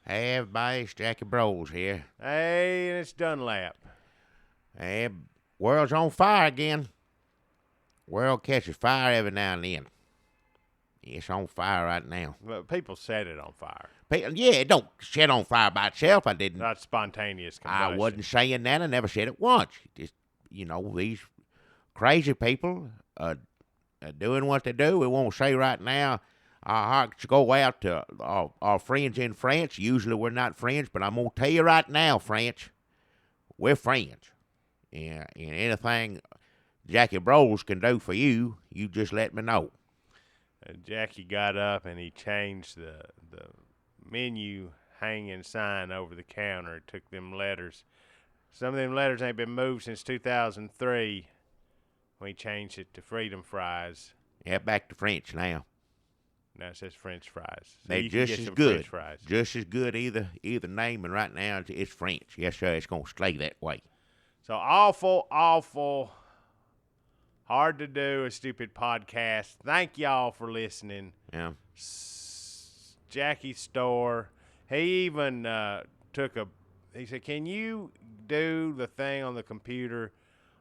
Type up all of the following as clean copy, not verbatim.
Hey, everybody, it's Jackie Broyles here. Hey, and it's Dunlap. Hey, world's on fire again. World catches fire every now and then. It's on fire right now. But people set it on fire. Yeah, it don't set on fire by itself. I didn't. Not spontaneous combustion. I wasn't saying that. I never said it once. Just, these crazy people are doing what they do. We won't say right now. Our hearts go out to our friends in France. Usually we're not friends, but I'm going to tell you right now, France, we're friends. And anything Jackie Broyles can do for you, you just let me know. Jackie got up and he changed the menu hanging sign over the counter. Took them letters. Some of them letters ain't been moved since 2003 when he changed it to Freedom Fries. Yeah, back to French now. Now it says French fries. So They're just as good. Just as good either name, and right now it's French. Yes, sir. It's going to stay that way. So awful, hard to do a stupid podcast. Thank y'all for listening. Yeah. Jackie's store. He even he said, can you do the thing on the computer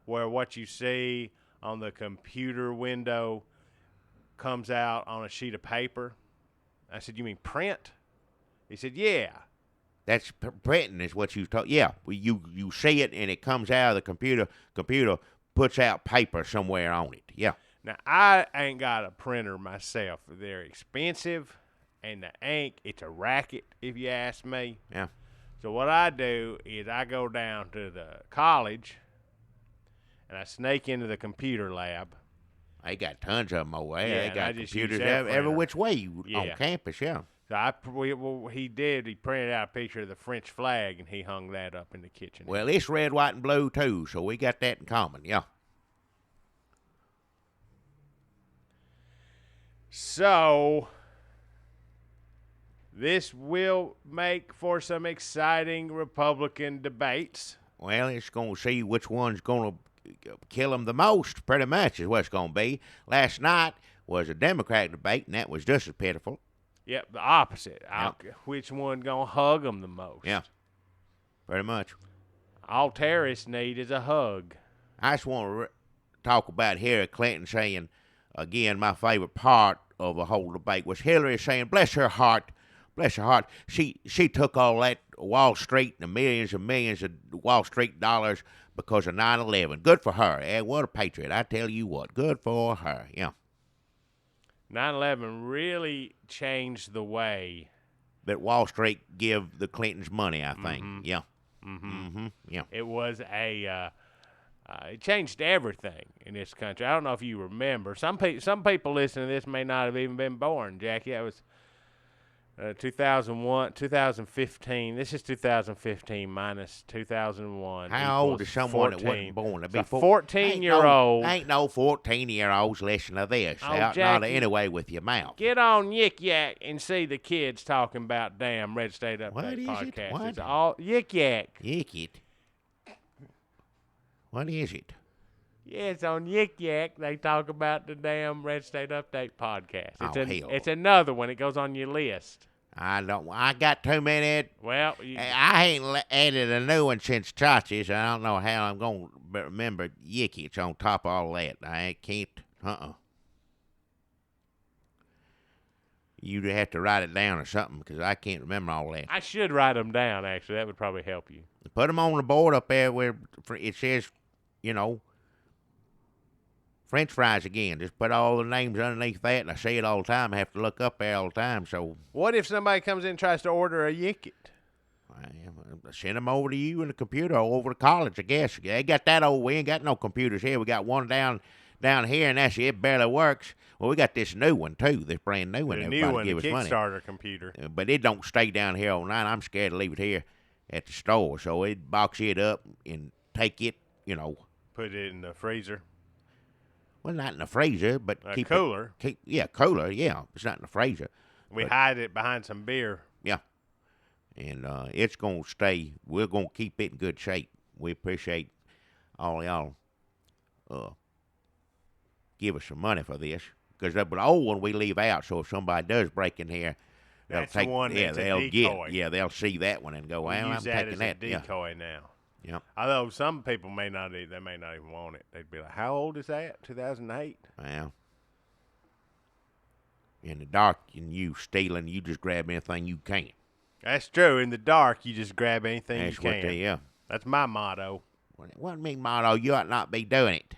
where what you see on the computer window comes out on a sheet of paper? I said, you mean print? He said, yeah. That's printing is what you talk. Yeah, you see it and it comes out of the computer. Computer puts out paper somewhere on it. Yeah. Now, I ain't got a printer myself. They're expensive, and the ink, it's a racket, if you ask me. Yeah. So what I do is I go down to the college, and I snake into the computer lab. They got tons of them over there. Yeah, they got computers every every which way on campus, yeah. So he printed out a picture of the French flag, and he hung that up in the kitchen. Well, it's red, white, and blue, too, so we got that in common, yeah. So, this will make for some exciting Republican debates. Well, it's going to see which one's going to kill them the most, pretty much, is what it's going to be. Last night was a Democratic debate, and that was just as pitiful. Yep, the opposite. Yep. Which one going to hug them the most? Yeah, pretty much. All terrorists need is a hug. I just want to talk about Hillary Clinton saying, again, my favorite part of the whole debate was Hillary saying, bless her heart, she took all that Wall Street and the millions of Wall Street dollars because of 9/11. Good for her. Yeah, what a patriot. I tell you what, good for her. Yeah. 9/11 really changed the way that Wall Street give the Clintons money, I think. Mm-hmm. Yeah. Mm-hmm. Mm-hmm. Yeah. It was it changed everything in this country. I don't know if you remember. Some people listening to this may not have even been born, Jackie. That was 2001, 2015. This is 2015 minus 2001. How old is someone 14. that wasn't born? That'd be 14-year-old. Ain't no 14-year-olds listening to this. Oh, Out Jackie, anyway with your mouth. Get on Yik Yak and see the kids talking about damn Red State Update what is podcast. It? What? It's all Yik Yak. Yik It. What is it? Yeah, it's on Yik Yak. They talk about the damn Red State Update podcast. Hell. It's another one. It goes on your list. I got too many. Well, I ain't added a new one since Chachi's. I don't know how I'm going to remember Yik It's on top of all that. I can't. You'd have to write it down or something because I can't remember all that. I should write them down, actually. That would probably help you. Put them on the board up there where it says, French fries again. Just put all the names underneath that, and I say it all the time. I have to look up there all the time. So, what if somebody comes in and tries to order a Yik It? Send them over to you in the computer or over to college, I guess. They got that over. We ain't got no computers here. We got one down here, and that's it. Barely works. Well, we got this new one, too, this brand new one. The Everybody new one, give the us money. Kickstarter computer. But it don't stay down here all night. I'm scared to leave it here at the store. So it box it up and take it, Put it in the freezer. Well, not in the freezer, but keep cooler. Cooler, yeah. It's not in the freezer. We hide it behind some beer. Yeah. And it's going to stay. We're going to keep it in good shape. We appreciate all y'all give us some money for this. Because the old one we leave out, so if somebody does break in here, That's the one that's a decoy. They'll see that one and go, We well, I'm use that taking as that. a decoy now. Yeah. Although some people may not even want it. They'd be like, how old is that? 2008? Well, in the dark, and you stealing, you just grab anything you can. That's true. In the dark, you just grab anything That's you can. what they, That's my motto. Well, it wasn't me motto. You ought not be doing it.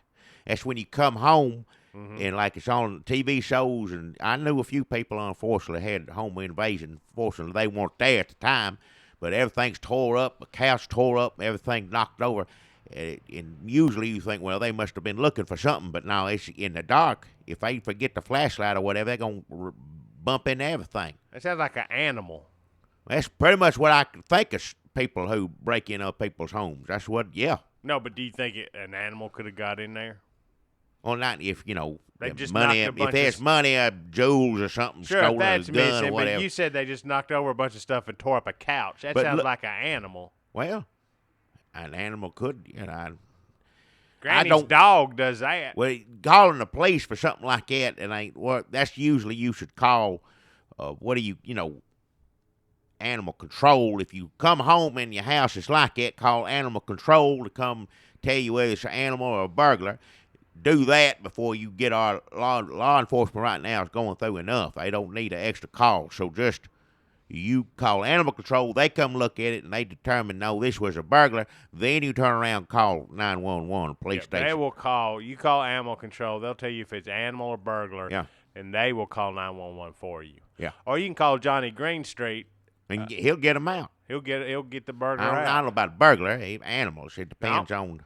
That's when you come home and like it's on TV shows. And I knew a few people, unfortunately, had home invasion. Fortunately, they weren't there at the time. But everything's tore up, the couch tore up, everything knocked over. And usually you think, well, they must have been looking for something. But no, it's in the dark. If they forget the flashlight or whatever, they're going to bump into everything. That sounds like an animal. That's pretty much what I can think of people who break in other people's homes. That's what, yeah. No, but do you think an animal could have got in there? Well, not if, They just money, knocked a bunch if there's of money, jewels or something, Sure, stolen, that's a gun missing, or whatever. but you said they just knocked over a bunch of stuff and tore up a couch. That sounds like an animal. Well, an animal could, Granny's dog does that. Well, calling the police for something like that, it ain't what. That's usually you should call. Animal control. If you come home and your house is like that, call animal control to come tell you whether it's an animal or a burglar. Do that before you get our law enforcement right now is going through enough. They don't need an extra call. So just you call animal control, they come look at it, and they determine, no, this was a burglar. Then you turn around and call 911, police station. They will call. You call animal control. They'll tell you if it's animal or burglar, and they will call 911 for you. Yeah. Or you can call Johnny Greenstreet. And he'll get them out. He'll get the burglar out. I don't know about burglar. Animals. It depends on.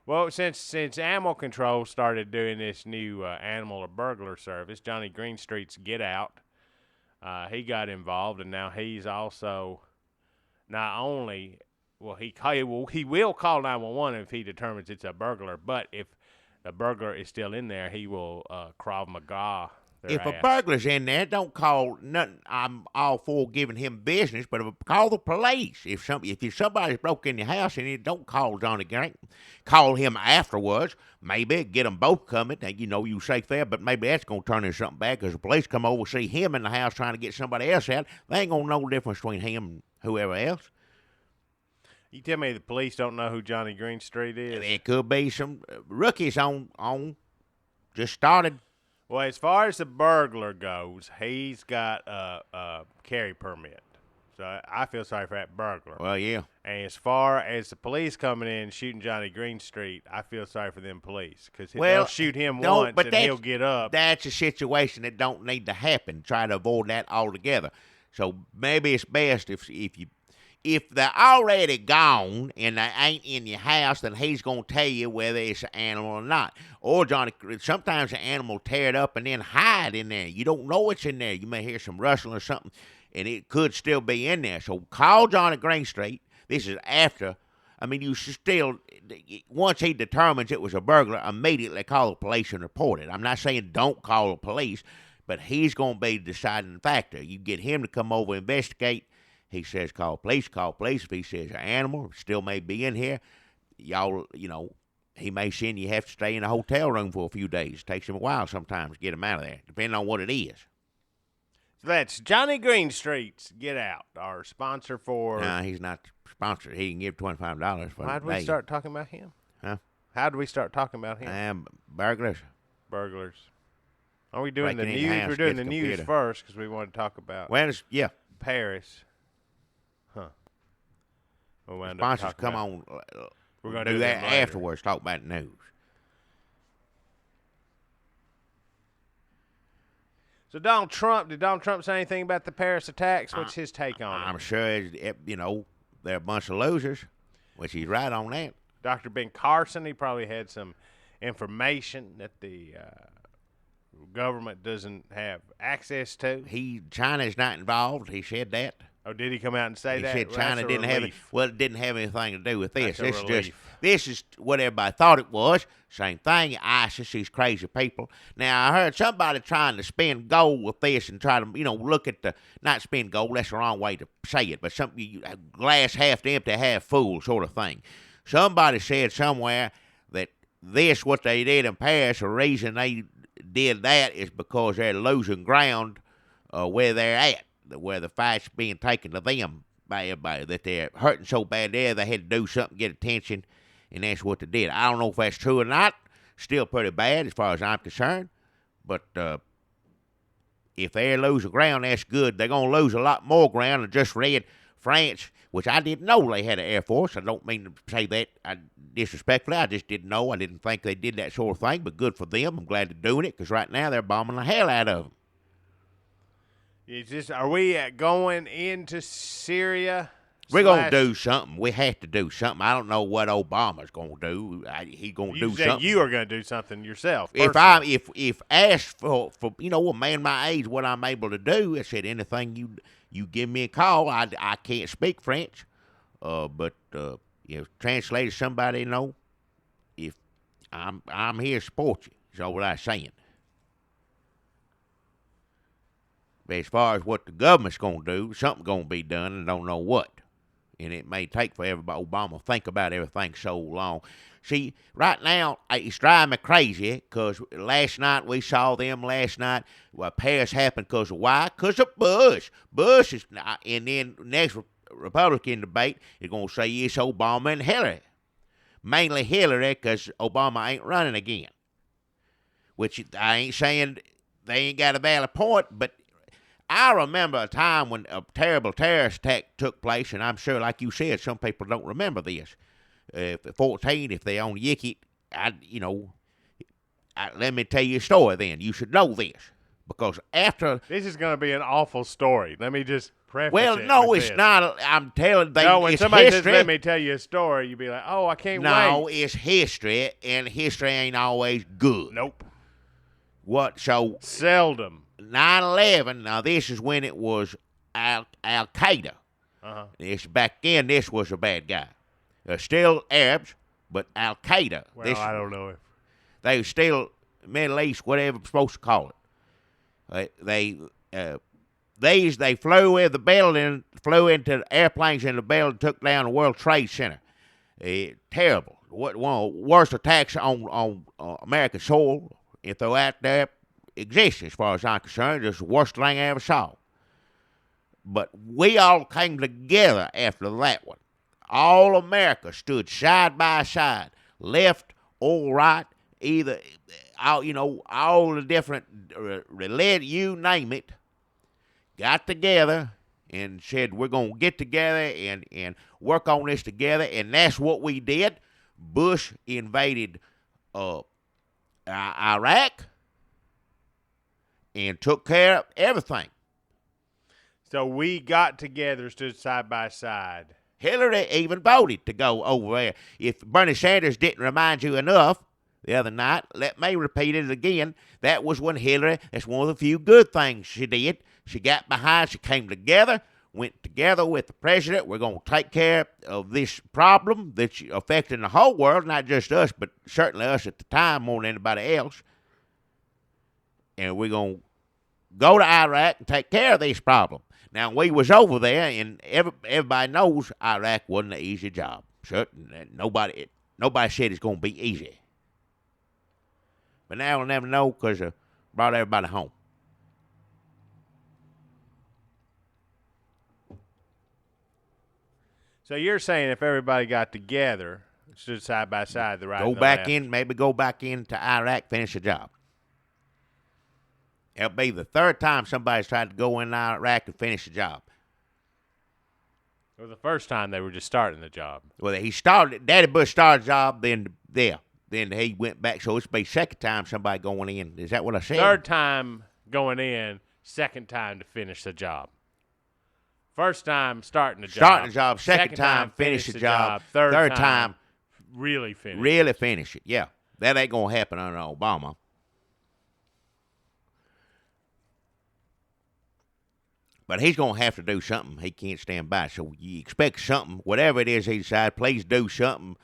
Well, since Animal Control started doing this new animal or burglar service, Johnny Greenstreet's Get Out, he got involved, and now he's also not only he will call 911 if he determines it's a burglar, but if the burglar is still in there, he will Krav Maga. If a burglar's in there, don't call nothing. I'm all for giving him business, but call the police. If somebody's broke in your house and you don't call Johnny Grant, call him afterwards. Maybe get them both coming. And you safe there, but maybe that's gonna turn into something bad because the police come over, see him in the house trying to get somebody else out. They ain't gonna know the difference between him and whoever else. You tell me the police don't know who Johnny Greenstreet is? It could be some rookies on just started. Well, as far as the burglar goes, he's got a carry permit. So I feel sorry for that burglar. Well, yeah. And as far as the police coming in and shooting Johnny Greenstreet, I feel sorry for them police. Because they'll shoot him once and he'll get up. That's a situation that don't need to happen. Try to avoid that altogether. So maybe it's best if they're already gone and they ain't in your house, then he's going to tell you whether it's an animal or not. Or sometimes an animal tear it up and then hide in there. You don't know it's in there. You may hear some rustling or something, and it could still be in there. So call Johnny Greenstreet. This is after. You should still, once he determines it was a burglar, immediately call the police and report it. I'm not saying don't call the police, but he's going to be the deciding factor. You get him to come over and investigate. He says, call police. If he says an animal still may be in here, he may send you have to stay in a hotel room for a few days. It takes him a while sometimes to get him out of there, depending on what it is. So that's Johnny Greenstreet's Get Out, our sponsor for... No, he's not sponsored. He can give $25 for Why did we start talking about him? Huh? How did we start talking about him? Burglars. Are we doing the news? We're doing the news first because we want to talk about Paris. Huh. We'll sponsors come on. We're going to do that afterwards. Talk about news. So did Donald Trump say anything about the Paris attacks? What's his take on it? I'm sure, they're a bunch of losers, which he's right on that. Dr. Ben Carson, he probably had some information that the government doesn't have access to. China's not involved. He said that. Oh, did he come out and say that? He said China didn't have it. Well, it didn't have anything to do with this. This is what everybody thought it was. Same thing. ISIS, these crazy people. Now, I heard somebody trying to spin gold with this and try to, look at not spin gold, that's the wrong way to say it, but glass half empty, half full sort of thing. Somebody said somewhere that what they did in Paris, the reason they did that is because they're losing ground where they're at. where the fight's being taken to them by everybody, that they're hurting so bad there they had to do something to get attention, and that's what they did. I don't know if that's true or not. Still pretty bad as far as I'm concerned. But if they lose ground, that's good. They're going to lose a lot more ground. I just read France, which I didn't know they had an Air Force. I don't mean to say that disrespectfully. I just didn't know. I didn't think they did that sort of thing, but good for them. I'm glad they're doing it because right now they're bombing the hell out of them. Are we going into Syria? We're going to do something. We have to do something. I don't know what Obama's going to do. He's going to do something. You are going to do something yourself. If asked for a man my age what I'm able to do, I said anything you give me a call. I can't speak French, but translated somebody if I'm here to support you. Is all what I'm saying. But as far as what the government's going to do, something's going to be done, and don't know what. And it may take for everybody, Obama, to think about everything so long. See, right now, it's driving me crazy because last night we saw them Paris happened because of why? Because of Bush. Bush is, and then next Republican debate is going to say it's Obama and Hillary. Mainly Hillary because Obama ain't running again. Which I ain't saying they ain't got a valid point, but I remember a time when a terrible terrorist attack took place, and I'm sure, like you said, some people don't remember this. 14, if they on Yicky, let me tell you a story then. You should know this. Because after... This is going to be an awful story. Let me just preface well, it no, with it's this. not. I'm telling you, when it's somebody history. says, let me tell you a story, you'd be like, oh, I can't wait. No, it's history, and history ain't always good. Nope. What, so... Seldom. 9/11, now this is when it was Al-Qaeda. Uh-huh. Back then, this was a bad guy. Still Arabs, but Al-Qaeda. Well, I don't know if... They were still Middle East, whatever you're supposed to call it. They flew in the building, flew into airplanes in the building, took down the World Trade Center. Terrible. One of the worst attacks on American soil and throughout their existence, as far as I'm concerned. It's the worst thing I ever saw. But we all came together after that one. All America stood side by side, left or right, either, all the different religion, you name it, got together and said, we're going to get together and work on this together, and that's what we did. Bush invaded Iraq and took care of everything. So we got together, stood side by side. Hillary even voted to go over there. If Bernie Sanders didn't remind you enough the other night, let me repeat it again. That was when Hillary, that's one of the few good things she did. She got behind, she came together, went together with the president. We're going to take care of this problem that's affecting the whole world, not just us, but certainly us at the time more than anybody else. And we're going to go to Iraq and take care of this problem. Now, we was over there, and everybody knows Iraq wasn't an easy job. Certainly, nobody said it's going to be easy. But now we'll never know because I brought everybody home. So you're saying if everybody got together, stood side by side, the right go back into Iraq, finish the job. It'll be the third time somebody's tried to go in Iraq and finish the job. It was the first time they were just starting the job. Well, Daddy Bush started the job, then he went back. So it's be second time somebody going in. Is that what I said? Third time going in, second time to finish the job. First time starting the job. Starting the job, second time finish the job. Third time really finish it. Really finish it, yeah. That ain't going to happen under Obama. But he's going to have to do something. He can't stand by. So you expect something, whatever it is he decides, please do something.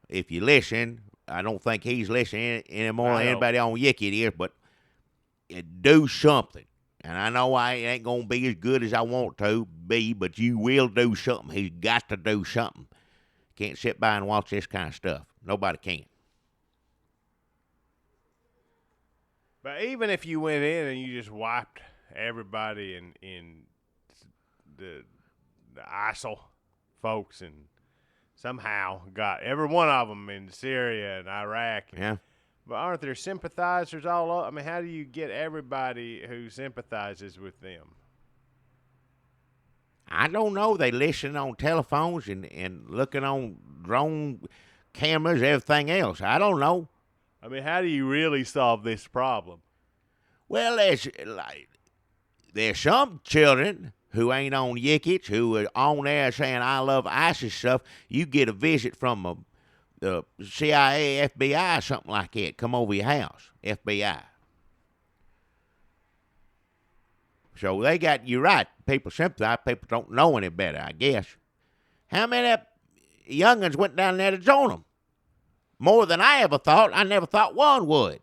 If you listen, I don't think he's listening any more than anybody on Yicky is, but do something. And I know I ain't going to be as good as I want to be, but you will do something. He's got to do something. Can't sit by and watch this kind of stuff. Nobody can. But even if you went in and you just wiped everybody in the ISIL folks and somehow got every one of them in Syria and Iraq. Yeah. But aren't there sympathizers all over? I mean, how do you get everybody who sympathizes with them? I don't know. They listen on telephones and looking on drone cameras, everything else. I don't know. I mean, how do you really solve this problem? Well, there's some children who ain't on Yickets, who are on there saying, I love ISIS stuff. You get a visit from the CIA, FBI, something like that. Come over your house, FBI. So they got you right. People sympathize. People don't know any better, I guess. How many young'uns went down there to join them? More than I ever thought. I never thought one would.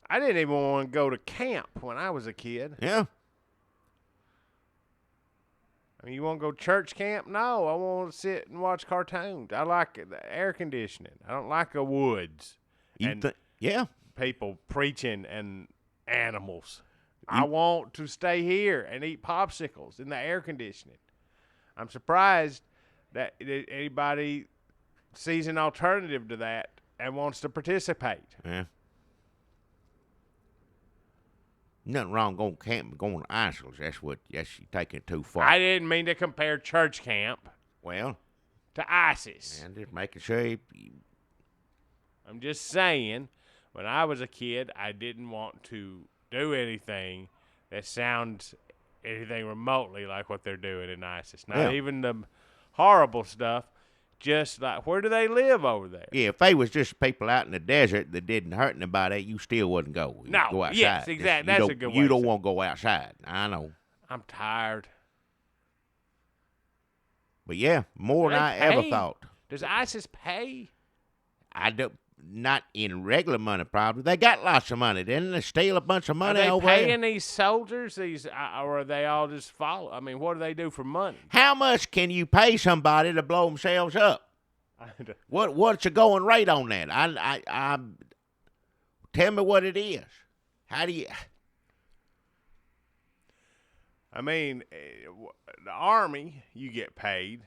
I didn't even want to go to camp when I was a kid. Yeah. I mean, you want to go church camp? No, I want to sit and watch cartoons. I like the air conditioning. I don't like the woods. Yeah. People preaching and animals. I want to stay here and eat popsicles in the air conditioning. I'm surprised that anybody sees an alternative to that and wants to participate. Yeah. Nothing wrong going to camp, going to ISILs. That's you taking it too far. I didn't mean to compare church camp Well, to ISIS. and just making sure I'm just saying, when I was a kid, I didn't want to do anything that sounds anything remotely like what they're doing in ISIS. Not even the horrible stuff, just like, where do they live over there? Yeah, if they was just people out in the desert that didn't hurt anybody, you still wouldn't go. You'd No, go outside. yes, exactly. That's a good way You to don't say it. want to go outside. I know. I'm tired. But yeah, more than They I ever pay. thought. Does ISIS pay? I don't. Not in regular money, probably. They got lots of money. Didn't they steal a bunch of Are money they over paying there? these soldiers? Or are they all just follow? I mean, what do they do for money? How much can you pay somebody to blow themselves up? What's the going rate on that? I tell me what it is. How do you? I mean, the Army, you get paid.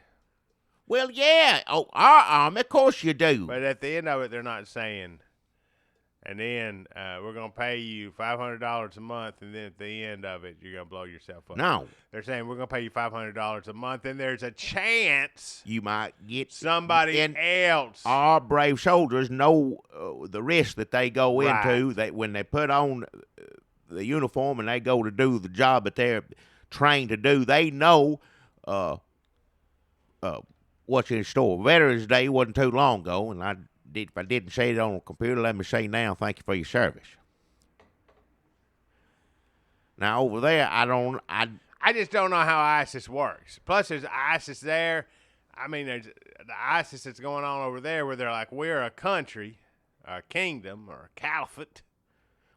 Well, yeah. Oh, our army, of course you do. But at the end of it, they're not saying, and then we're going to pay you $500 a month, and then at the end of it, you're going to blow yourself up. No. They're saying, we're going to pay you $500 a month, and there's a chance You might get somebody else. Our brave soldiers know the risk that they go into. Right. When they put on the uniform and they go to do the job that they're trained to do, they know what's in store. Veterans Day wasn't too long ago, and if I didn't say it on the computer, let me say now, thank you for your service. Now over there, I just don't know how ISIS works. Plus, there's ISIS there. I mean, there's the ISIS that's going on over there where they're like, we're a country, a kingdom, or a caliphate.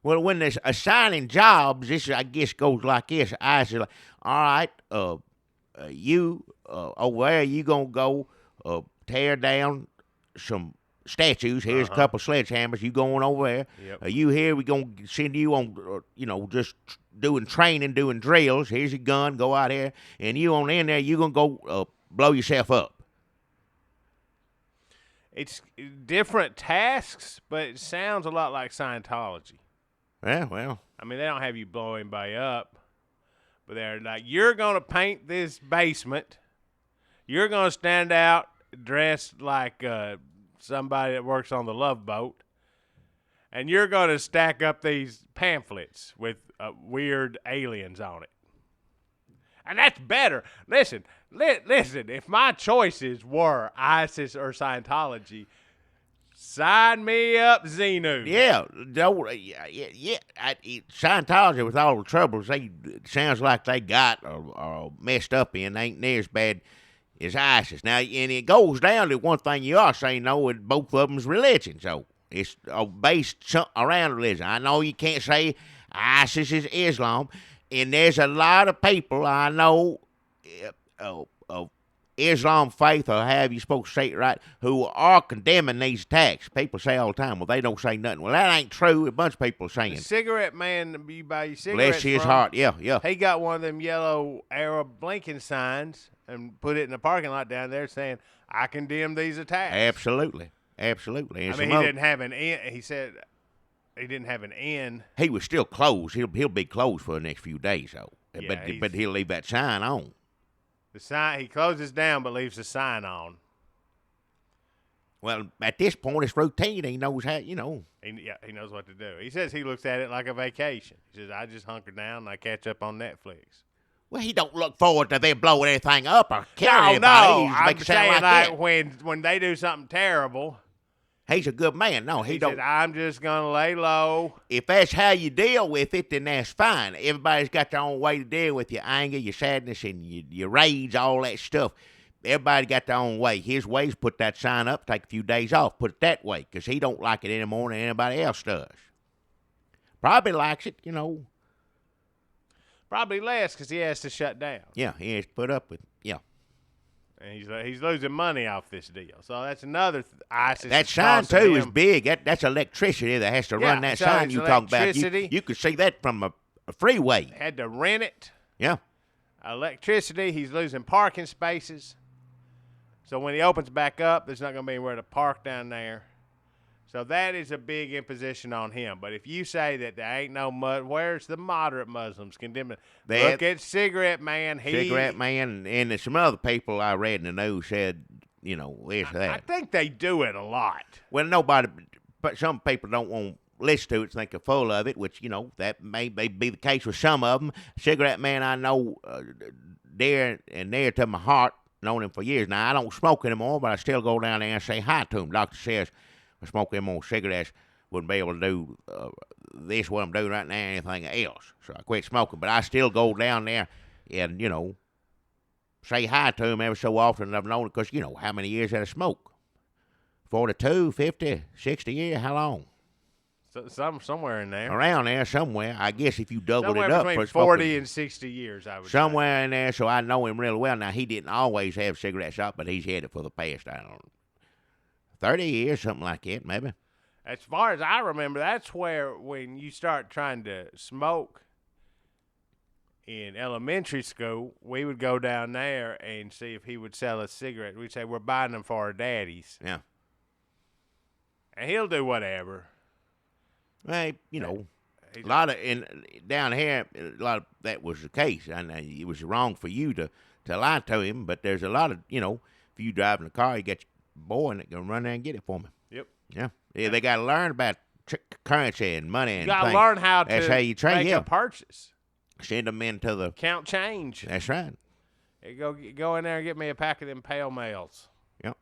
Well, when they're assigning jobs, this I guess goes like this. I say, like, all right, you over there, you gonna go tear down some statues. Here's a couple sledgehammers. You going over there? Yep. You here? We gonna send you on, just doing training, doing drills. Here's your gun. Go out here, and you on in there. You gonna go blow yourself up. It's different tasks, but it sounds a lot like Scientology. Yeah, well. I mean, they don't have you blow anybody up, but they're like, you're going to paint this basement. You're going to stand out dressed like somebody that works on the Love Boat. And you're going to stack up these pamphlets with weird aliens on it. And that's better. Listen, if my choices were ISIS or Scientology, sign me up, Xenu. Yeah, Scientology, with all the troubles sounds like they got or messed up in, ain't near as bad as ISIS. Now, and it goes down to one thing you are saying, though, both of them's religion, so it's based around religion. I know you can't say ISIS is Islam, and there's a lot of people I know Islam faith, or however you're supposed to say it right, who are condemning these attacks. People say all the time, well, they don't say nothing. Well, that ain't true. A bunch of people are saying. The cigarette man you buy your cigarettes Bless his from, heart. Yeah. he got one of them yellow Arab blinking signs and put it in the parking lot down there saying, I condemn these attacks. Absolutely. And I mean, he didn't have an end. He said he didn't have an end. he was still closed. He'll be closed for the next few days, though. Yeah, But he'll leave that sign on. The sign, he closes down but leaves the sign on. Well, at this point, it's routine. He knows how, He knows what to do. He says he looks at it like a vacation. He says, I just hunker down and I catch up on Netflix. Well, he don't look forward to them blowing anything up or killing No, anybody. He's I'm making it sound saying like that. when they do something terrible, He's a good man. No, he don't. said, I'm just going to lay low. If that's how you deal with it, then that's fine. Everybody's got their own way to deal with your anger, your sadness, and your rage, all that stuff. Everybody got their own way. His way is put that sign up, take a few days off, put it that way, because he don't like it any more than anybody else does. Probably likes it, Probably less because he has to shut down. Yeah, he has to put up with And he's losing money off this deal. So that's another ISIS. That sign, too, is big. That's electricity that has to run that so sign it's you talk about. electricity. You could see that from a freeway. Had to rent it. Yeah. Electricity. He's losing parking spaces. So when he opens back up, there's not going to be anywhere to park down there. So that is a big imposition on him. But if you say that there ain't no where's the moderate Muslims condemning? Look at Cigarette Man. Cigarette Man and some other people I read in the news said, this or that. I think they do it a lot. Well, but some people don't want to listen to it, think they're full of it, which, that may be the case with some of them. Cigarette Man, I know dear to my heart, known him for years. Now, I don't smoke anymore, but I still go down there and say hi to him. Doctor says, I smoke them on cigarettes, wouldn't be able to do this, what I'm doing right now, anything else. So I quit smoking. But I still go down there and, say hi to him every so often. I've known it because, how many years had I smoked? 42, 50, 60 years? How long? So, somewhere in there. Around there somewhere. I guess if you doubled somewhere it up. Between for 40 smoking, and 60 years, I would somewhere say. in there, so I know him really well. Now, he didn't always have cigarette shop, but he's had it for the past, 30 years, something like that, maybe. As far as I remember, that's where when you start trying to smoke in elementary school, we would go down there and see if he would sell us cigarettes. We'd say, we're buying them for our daddies. Yeah. And he'll do whatever. Well, a lot of down here, a lot of that was the case. And it was wrong for you to lie to him, but there's a lot of, if you drive in a car, you get your boy and can run there and get it for me. Yep. Yeah. They got to learn about currency and money and you got to things. learn how That's to how you train, make a purchase. Send them into the count change. That's right. Hey, go in there and get me a pack of them pale mails. Yep.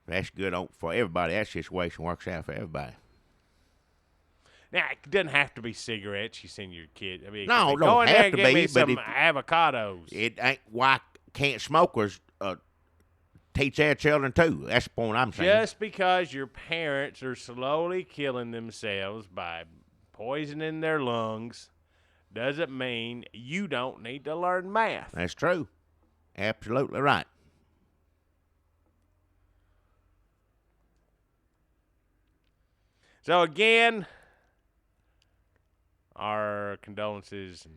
That's good for everybody. That situation works out for everybody. Now, it doesn't have to be cigarettes you send your kid. I mean, No, go don't in there have and to get be, me some but avocados. It ain't why can't smokers teach their children too. That's the point I'm saying. Just because your parents are slowly killing themselves by poisoning their lungs doesn't mean you don't need to learn math. That's true. Absolutely right. So again, our condolences and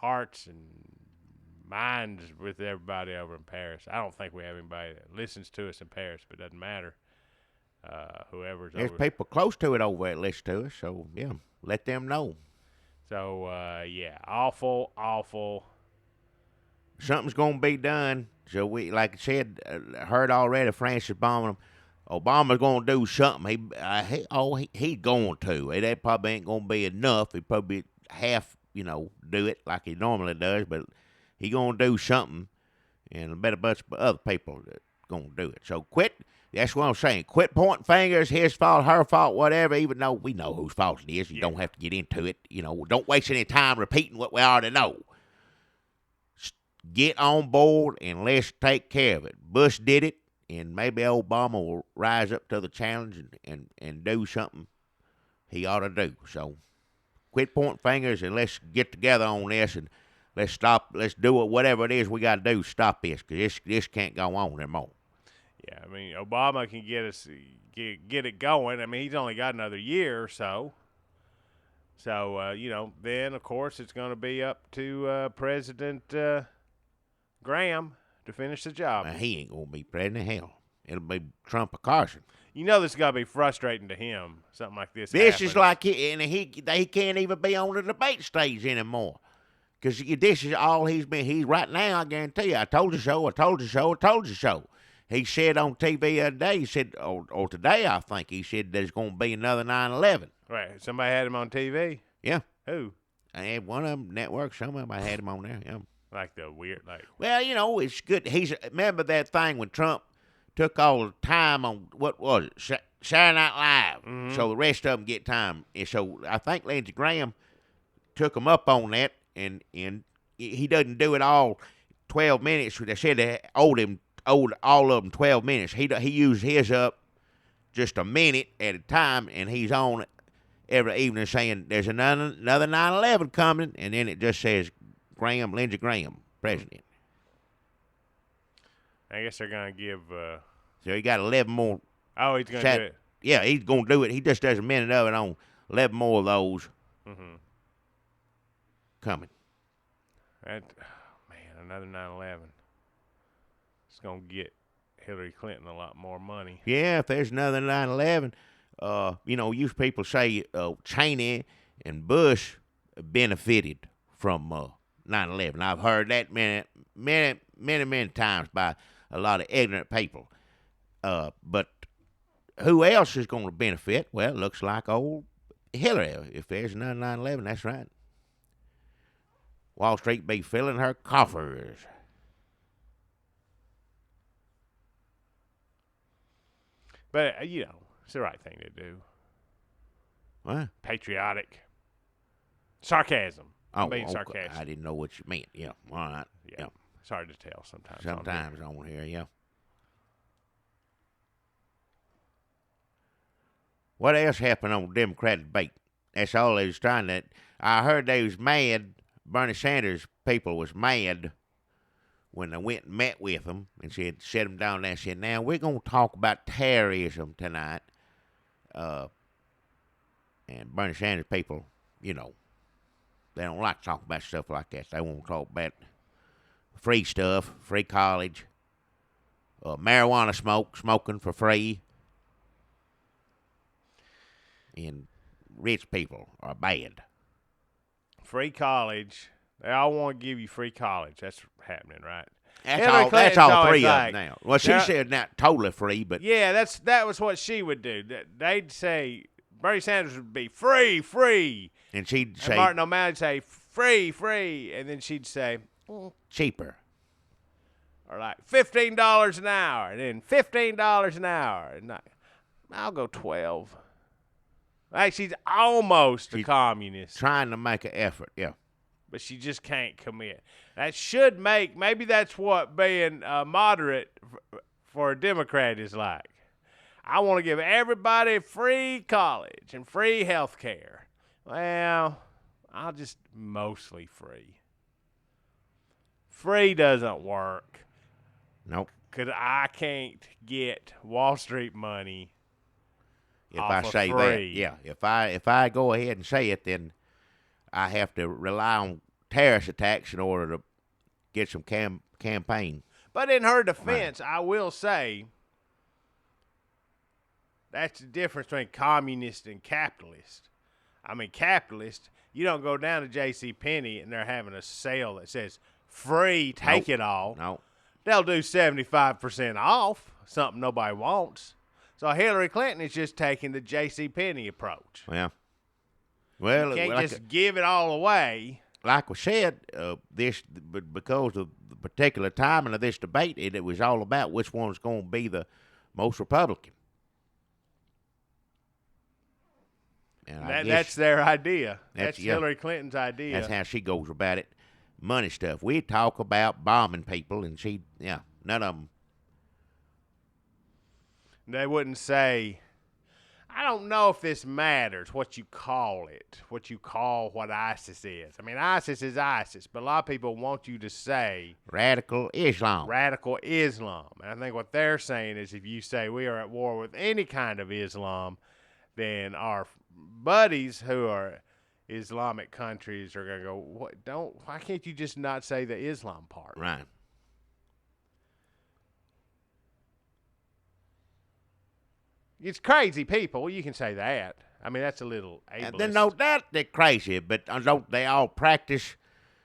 hearts and minds with everybody over in Paris. I don't think we have anybody that listens to us in Paris, but it doesn't matter. Whoever's There's over. people close to it over there that listen to us, so yeah, let them know. So yeah, awful. Something's gonna be done. So we, like I said, heard already. France is bombing them. Obama's gonna do something. He's going to. That probably ain't gonna be enough. He probably half, do it like he normally does, but he gonna do something, and I bet a bunch of other people that gonna do it. So quit. That's what I'm saying. Quit pointing fingers. His fault, her fault, whatever. Even though we know whose fault it is, you don't have to get into it. Don't waste any time repeating what we already know. Get on board and let's take care of it. Bush did it. And maybe Obama will rise up to the challenge and do something he ought to do. So quit pointing fingers and let's get together on this. And let's stop. Let's do it. Whatever it is we got to do, stop this, because this can't go on anymore. Yeah, I mean, Obama can get get it going. I mean, he's only got another year or so. So, then, of course, it's going to be up to President Graham to finish the job. He ain't going to be president. Hell, it'll be Trump or Carson. You know this is going to be frustrating to him, something like this This happens. is like he can't even be on the debate stage anymore. Because this is all he's been. He's right now, I guarantee you. I told you so, I told you so, I told you so. He said on TV the other day, he said, or today, I think, he said there's going to be another 9/11. Right. Somebody had him on TV? Yeah. Who? I had one of them networks, some of them, I had him on there. Yeah. Like the weird, like. Well, it's good. Remember that thing when Trump took all the time on, what was it, Saturday Night Live, Mm-hmm. so the rest of them get time. And so I think Lindsey Graham took him up on that, and he doesn't do it all 12 minutes. They said they owed all of them 12 minutes. He used his up just a minute at a time, and he's on every evening saying there's another 9/11 coming, and then it just says Lindsey Graham, president. I guess they're going to give. So he got 11 more. Oh, he's going to do it. Yeah, he's going to do it. He just does a minute of it on 11 more of those coming. Man, another 9/11. It's going to get Hillary Clinton a lot more money. Yeah, if there's another 9/11, you people say Cheney and Bush benefited from 9/11. I've heard that many times by a lot of ignorant people. But who else is going to benefit? Well, it looks like old Hillary. If there's another 9/11, that's right. Wall Street be filling her coffers. But, it's the right thing to do. What? Patriotic. Sarcasm. Oh, I'm being okay. sarcastic. I didn't know what you meant. Yeah, all right. Yeah. It's hard to tell sometimes. Sometimes on here, yeah. What else happened on Democratic debate? That's all they was trying to. I heard they was mad. Bernie Sanders people was mad when they went and met with them and said, set them down there and said, now we're going to talk about terrorism tonight. And Bernie Sanders people, they don't like to talk about stuff like that. They want to talk about free stuff, free college, marijuana smoking for free. And rich people are bad. Free college. They all want to give you free college. That's happening, right? That's all three of like, them now. Well, she said not totally free, but yeah, that was what she would do. They'd say Bernie Sanders would be free, and she'd say and Martin O'Malley'd say free, and then she'd say cheaper, or like $15 an hour, and then $15 an hour, and I'll go 12. Like she's almost a communist, trying to make an effort, yeah. But she just can't commit. That should maybe that's what being moderate for a Democrat is like. I want to give everybody free college and free health care. Well, I'll just mostly free. Free doesn't work. Nope. Because I can't get Wall Street money if I say free. that. Yeah, if I go ahead and say it, then I have to rely on terrorist attacks in order to get some campaign. But in her defense, I will say that's the difference between communist and capitalist. I mean, capitalist, you don't go down to JCPenney and they're having a sale that says free, take it all. No. They'll do 75% off, something nobody wants. So Hillary Clinton is just taking the JCPenney approach. Well, you can't just give it all away. Like we said, because of the particular timing of this debate, it was all about which one's going to be the most Republican. And that's their idea. That's Hillary Clinton's idea. That's how she goes about it. Money stuff. We talk about bombing people, and none of them. They wouldn't say, I don't know if this matters, what you call it, what you call what ISIS is. I mean, ISIS is ISIS, but a lot of people want you to say Radical Islam. radical Islam. And I think what they're saying is if you say we are at war with any kind of Islam, then our buddies who are Islamic countries are going to go, why can't you just not say the Islam part? Right. It's crazy people. You can say that. I mean, that's a little ableist. There's no doubt they're crazy, but don't they all practice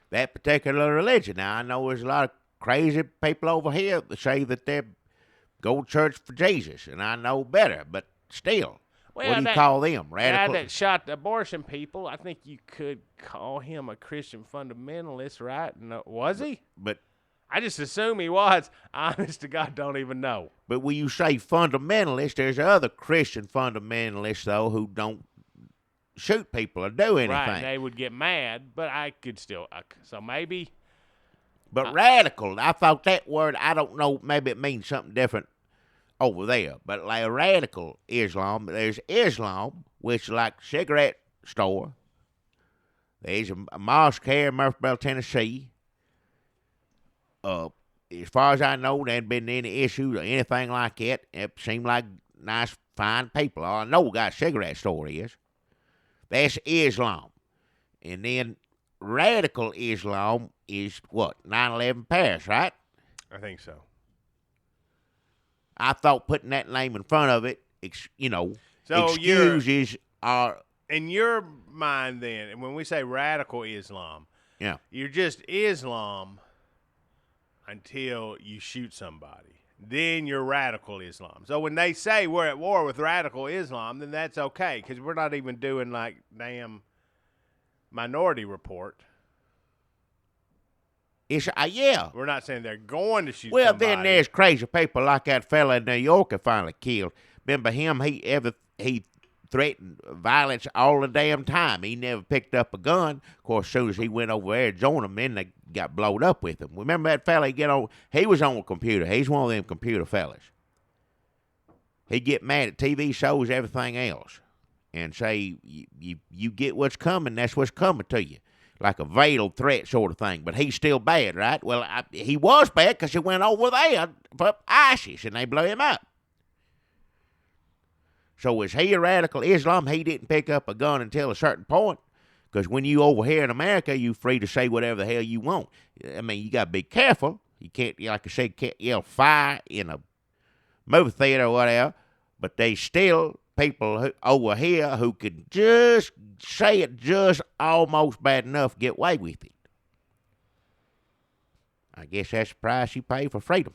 that particular religion? Now, I know there's a lot of crazy people over here that say that they go to church for Jesus, and I know better, but still. Well, what do you call them? Radical? The guy that shot the abortion people, I think you could call him a Christian fundamentalist, right? No, was he? But I just assume he was. Honest to God, don't even know. But when you say fundamentalist, there's other Christian fundamentalists, though, who don't shoot people or do anything. Right, they would get mad, but I could still. So maybe. But radical, I thought that word, I don't know, maybe it means something different over there. But like radical Islam, there's Islam, which is like a cigarette store. There's a mosque here in Murfreesboro, Tennessee. As far as I know, there ain't been any issues or anything like that. It seemed like nice, fine people. All I know what a cigarette store is. That's Islam. And then radical Islam is what? 9/11 Paris, right? I think so. I thought putting that name in front of it, So excuses our... In your mind then, and when we say radical Islam, Yeah. you're just Islam until you shoot somebody. Then you're radical Islam. So when they say we're at war with radical Islam, then that's okay, because we're not even doing like damn Minority Report. It's, yeah. We're not saying they're going to shoot Well, somebody. then there's crazy people like that fella in New York that finally killed. Remember him? He threatened violence all the damn time. He never picked up a gun. Of course, as soon as he went over there and joined them, then they got blowed up with him. Remember that fella? He was on a computer. He's one of them computer fellas. He'd get mad at TV shows, everything else, and say, you get what's coming, that's what's coming to you. Like a veiled threat sort of thing. But he's still bad, right? Well, he was bad because he went over there for ISIS, and they blew him up. So is he a radical Islam? He didn't pick up a gun until a certain point. Because when you over here in America, you free to say whatever the hell you want. I mean, you got to be careful. You can't, like I said, can't yell fire in a movie theater or whatever. But they still people over here who can just say it just almost bad enough to get away with it. I guess that's the price you pay for freedom.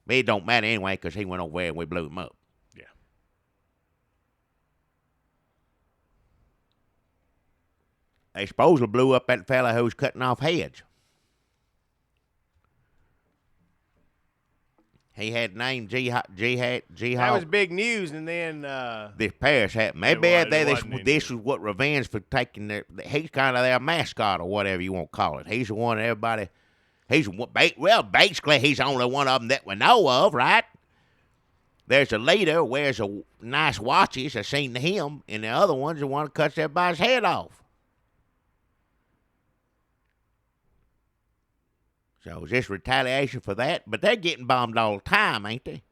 But it don't matter anyway because he went over there and we blew him up. Yeah. They supposedly blew up that fella who was cutting off heads. He had named Jihad. That was big news, and then this Paris happened. Maybe this was what revenge for taking their. He's kind of their mascot or whatever you want to call it. He's the one everybody. Basically, he's the only one of them that we know of, right? There's a leader who wears a nice watches. I've seen him, and the other one's the one that cuts everybody's head off. So is this retaliation for that? But they're getting bombed all the time, ain't they?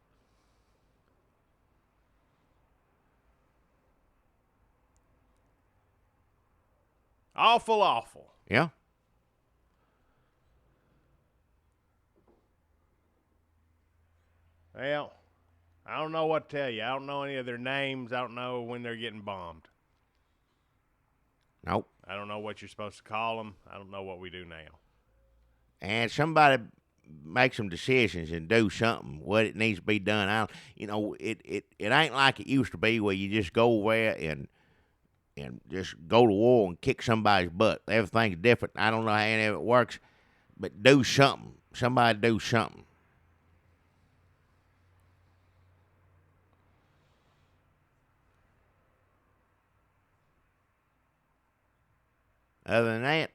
awful. Yeah. Well, I don't know what to tell you. I don't know any of their names. I don't know when they're getting bombed. Nope. I don't know what you're supposed to call them. I don't know what we do now. And somebody make some decisions and do something, what it needs to be done. It ain't like it used to be where you just go over there and just go to war and kick somebody's butt. Everything's different. I don't know how any of it works, but do something. Somebody do something. Other than that,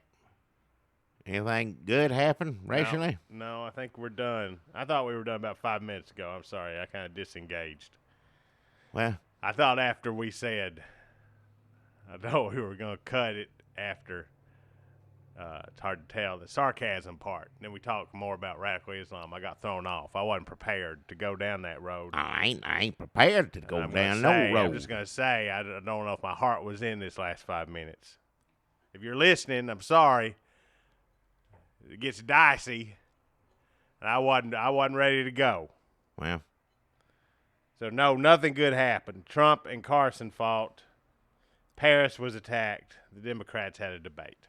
Anything good happen recently? No, I think we're done. I thought we were done about 5 minutes ago. I'm sorry. I kind of disengaged. Well, I thought after we said, I thought we were going to cut it after. It's hard to tell the sarcasm part. And then we talked more about radical Islam. I got thrown off. I wasn't prepared to go down that road. I ain't prepared to go down no road. I'm just going to say, I don't know if my heart was in this last 5 minutes. If you're listening, I'm sorry. It gets dicey, and I wasn't ready to go. Well, so no, nothing good happened. Trump and Carson fought. Paris was attacked. The Democrats had a debate.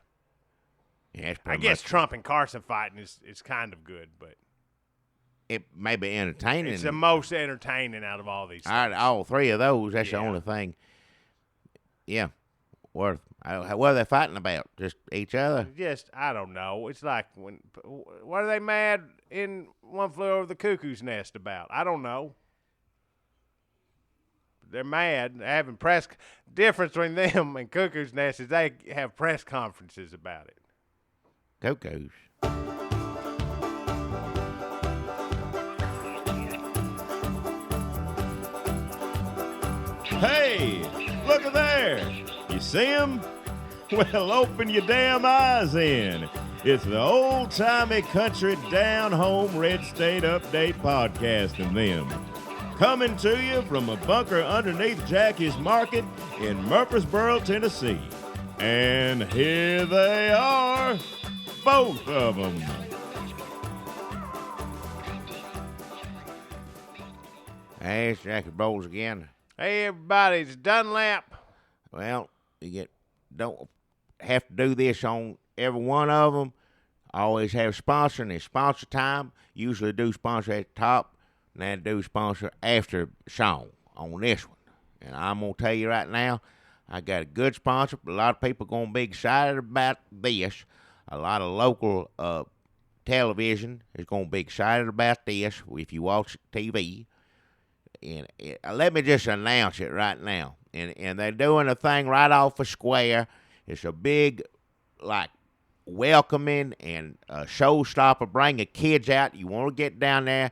yeah, I guess Trump and Carson fighting is kind of good, but it may be entertaining. it's the most entertaining out of all these. All three of those, that's the only thing. Yeah. What are they fighting about? Just each other? Just, I don't know. It's like what are they mad in One Flew Over the Cuckoo's Nest about? I don't know. They're mad. They're having press. Difference between them and Cuckoo's Nest is they have press conferences about it. Cuckoos. Hey, look at there. You see him? Well, open your damn eyes in. It's the old-timey country down-home red state update podcast and them. Coming to you from a bunker underneath Jackie's Market in Murfreesboro, Tennessee. And here they are, both of them. Hey, it's Jackie Broyles again. Hey, everybody, it's Dunlap. Well, don't have to do this on every one of them. Always have sponsor, and it's sponsor time. Usually do sponsor at the top, and then do sponsor after song on this one. And I'm going to tell you right now, I got a good sponsor, but a lot of people are going to be excited about this. A lot of local television is going to be excited about this if you watch TV. And let me just announce it right now. And they're doing a thing right off a square. It's a big, like, welcoming and a showstopper. Bring the kids out. You want to get down there.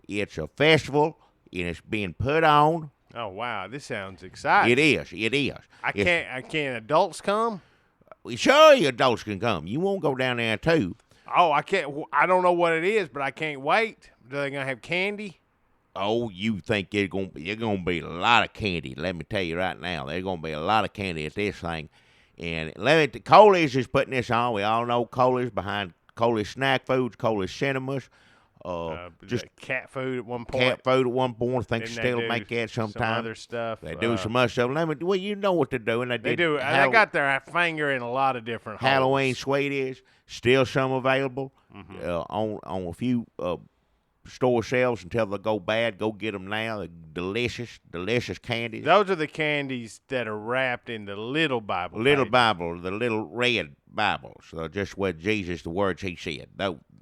It's a festival, and it's being put on. Oh, wow, this sounds exciting. It is. Can adults come? Sure, you adults can come. You won't go down there, too. Oh, I can't. I don't know what it is, but I can't wait. Are they going to have candy? Oh, you think there's gonna be a lot of candy? Let me tell you right now, there's gonna be a lot of candy at this thing. And Coley's is putting this on. We all know Coley's behind Coley's Snack Foods, Coley's Cinemas. Just cat food at one point. Cat food at one point. I think Didn't still they make that sometimes. Some other stuff. They do some other stuff. Well, you know what they're doing. They do. They got their finger in a lot of different Halloween holes. sweeties. Still some available on a few store shelves until they go bad. Go get them now. They're delicious candies. Those are the candies that are wrapped in the little Bible. The little red Bibles. Just what Jesus, the words he said.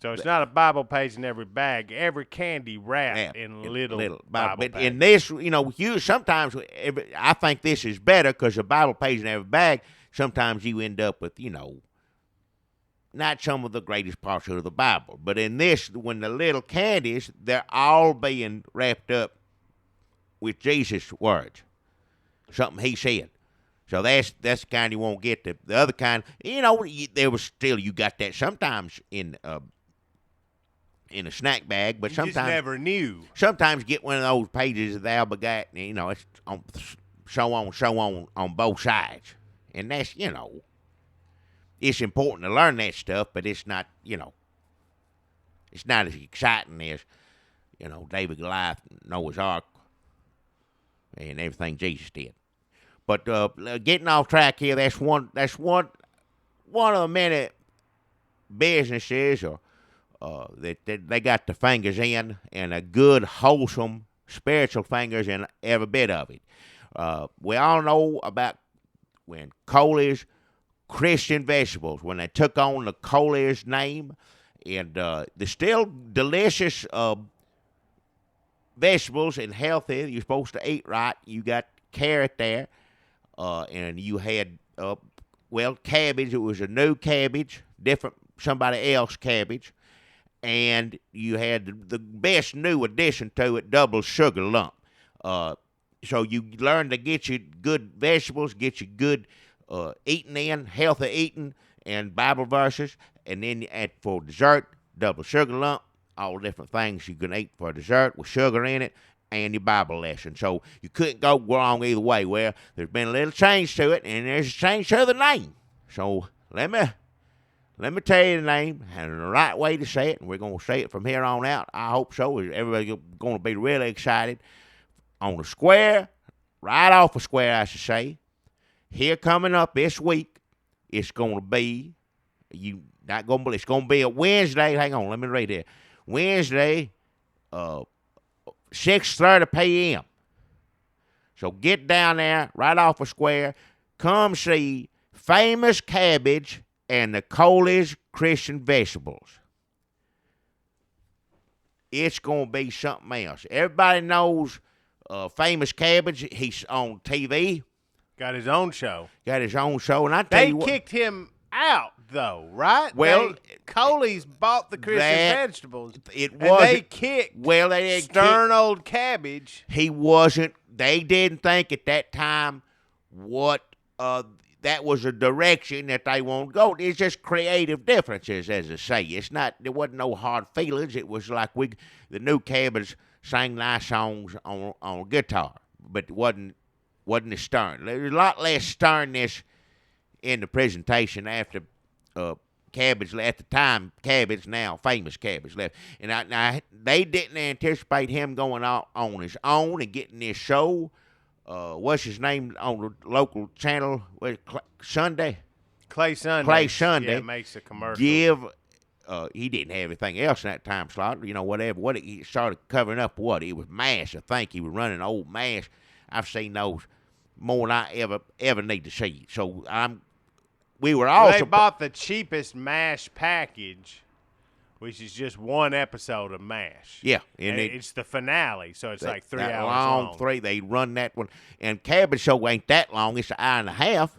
So it's not a Bible page in every bag. Every candy wrapped in little Bible But page. in this, sometimes I think this is better because a Bible page in every bag, sometimes you end up with, not some of the greatest parts of the Bible. But in this, when the little candies, they're all being wrapped up with Jesus' words, something he said. So that's the kind you won't get. The other kind, there was still, you got that sometimes in a snack bag, but you sometimes just never knew. Sometimes get one of those pages of the Albagat, it's so on both sides. And that's, it's important to learn that stuff, but it's not, it's not as exciting as, David Goliath, Noah's Ark, and everything Jesus did. But getting off track here, that's one of the many businesses that they got the fingers in, and a good, wholesome, spiritual fingers in every bit of it. We all know about when Coley's Christian Vegetables, when they took on the Coley's name, and they're still delicious vegetables and healthy. You're supposed to eat right. You got carrot there, and you had, cabbage. It was a new cabbage, different somebody else cabbage, and you had the best new addition to it, double sugar lump. So you learn to get you good vegetables, get you good eating in, healthy eating, and Bible verses, and then for dessert, double sugar lump, all different things you can eat for dessert with sugar in it, and your Bible lesson. So you couldn't go wrong either way. Well, there's been a little change to it, and there's a change to the name. So let me tell you the name and the right way to say it, and we're going to say it from here on out. I hope so. Everybody's going to be really excited. On the square, right off the square, I should say, here coming up this week, it's going to be, it's going to be a Wednesday. Hang on, let me read it. Wednesday, 6:30 p.m. So get down there, right off the square. Come see Famous Cabbage and the Coley's Christian Vegetables. It's going to be something else. Everybody knows Famous Cabbage. He's on TV. Got his own show. And I tell you what. They kicked him out, though, right? Well, Coley's bought the Christian Vegetables. It and wasn't. they kicked They didn't stern old Cabbage. He wasn't. They didn't think at that time what that was a direction that they want to go. It's just creative differences, as I say. It's not. There wasn't no hard feelings. It was like the new Cabbage sang nice songs on guitar, but it wasn't as stern. There's a lot less sternness in the presentation after Cabbage at the time. Cabbage, now Famous Cabbage, left, and they didn't anticipate him going out on his own and getting this show. What's his name on the local channel? Sunday. Clay Sunday. Clay Sunday. Yeah, makes a commercial. He didn't have anything else in that time slot. Whatever. What he started covering up? What it was MASH. I think he was running old MASH. I've seen those more than I ever need to see. So we were also they bought the cheapest MASH package, which is just one episode of MASH. Yeah, and it's the finale, so it's like 3 hours long. They run that one, and Cabbage show ain't that long. It's an hour and a half.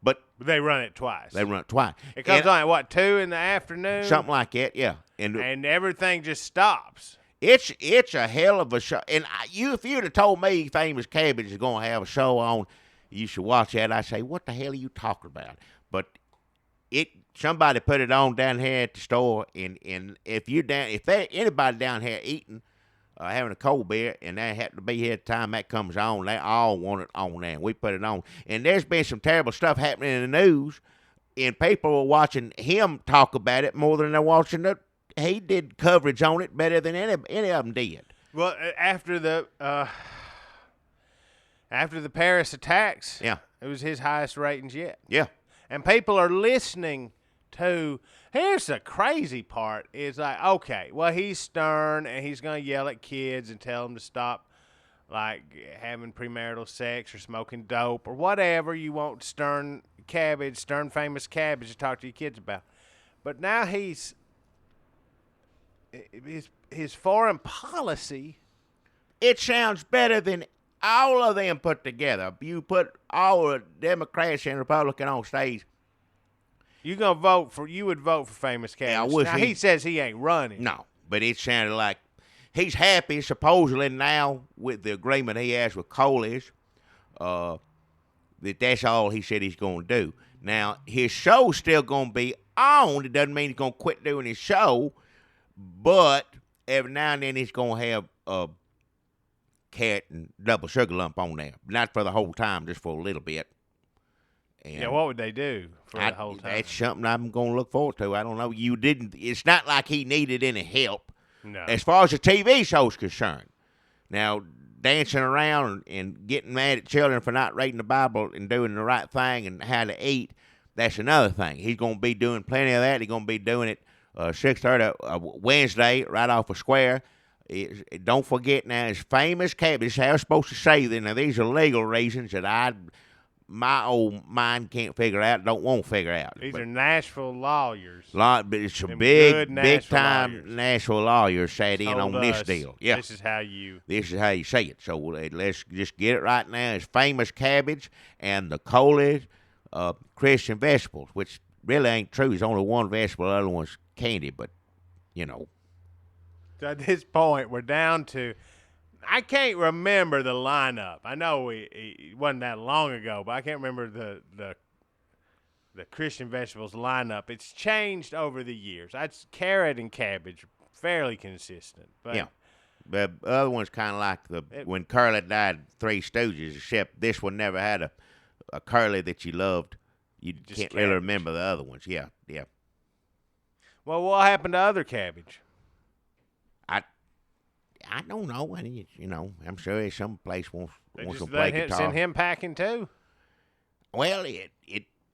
But they run it twice. It comes on at what, 2 in the afternoon? Something like that, yeah. And everything just stops. It's a hell of a show. And if you'd have told me Famous Cabbage is going to have a show on, you should watch that, I'd say, what the hell are you talking about? But somebody put it on down here at the store, and if anybody down here eating, having a cold beer, and they happen to be here at the time that comes on, they all want it on there. We put it on. And there's been some terrible stuff happening in the news, and people are watching him talk about it more than they're watching it. He did coverage on it better than any of them did. Well, after the Paris attacks, yeah, it was his highest ratings yet. Yeah. And people are listening to. Here's the crazy part: is like, okay, well, he's stern and he's gonna yell at kids and tell them to stop, like having premarital sex or smoking dope or whatever you want. Stern Famous Cabbage to talk to your kids about. But now his foreign policy. It sounds better than all of them put together. You put all the Democrats and Republicans on stage. You would vote for Famous Cabbage. Yeah, now, he says he ain't running. No, but it sounded like he's happy, supposedly, now with the agreement he has with Coley's, that's all he said he's going to do. Now, his show's still going to be on. It doesn't mean he's going to quit doing his show, but every now and then he's going to have a cat and double sugar lump on there. Not for the whole time, just for a little bit. And yeah, what would they do for the whole time? That's something I'm going to look forward to. I don't know. It's not like he needed any help. No. As far as the TV show's concerned. Now, dancing around and getting mad at children for not reading the Bible and doing the right thing and how to eat, that's another thing. He's going to be doing plenty of that. He's going to be doing it 6:30 Wednesday right off a square. Don't forget now, it's Famous Cabbage. How I was supposed to say that. Now, these are legal reasons that my old mind can't figure out, don't want to figure out. These are Nashville lawyers. But it's a big time Nashville lawyers sat in on this deal. Yeah. This is how you say it. So let's just get it right now. It's Famous Cabbage and the Coley's Christian Vegetables, which really ain't true. There's only one vegetable, the other one's candy. But you know, So at this point, we're down to. I can't remember the lineup. I know it wasn't that long ago, but I can't remember the Christian vegetables lineup. It's changed over the years. That's carrot and cabbage, fairly consistent. But yeah. The other one's kind of like when Curly died, Three Stooges, except this one never had a Curly that you loved. You can't really remember the other ones. Yeah. Well, what happened to other cabbage? I don't know. I'm sure there's some place wants to play They guitar. send him packing too. Well,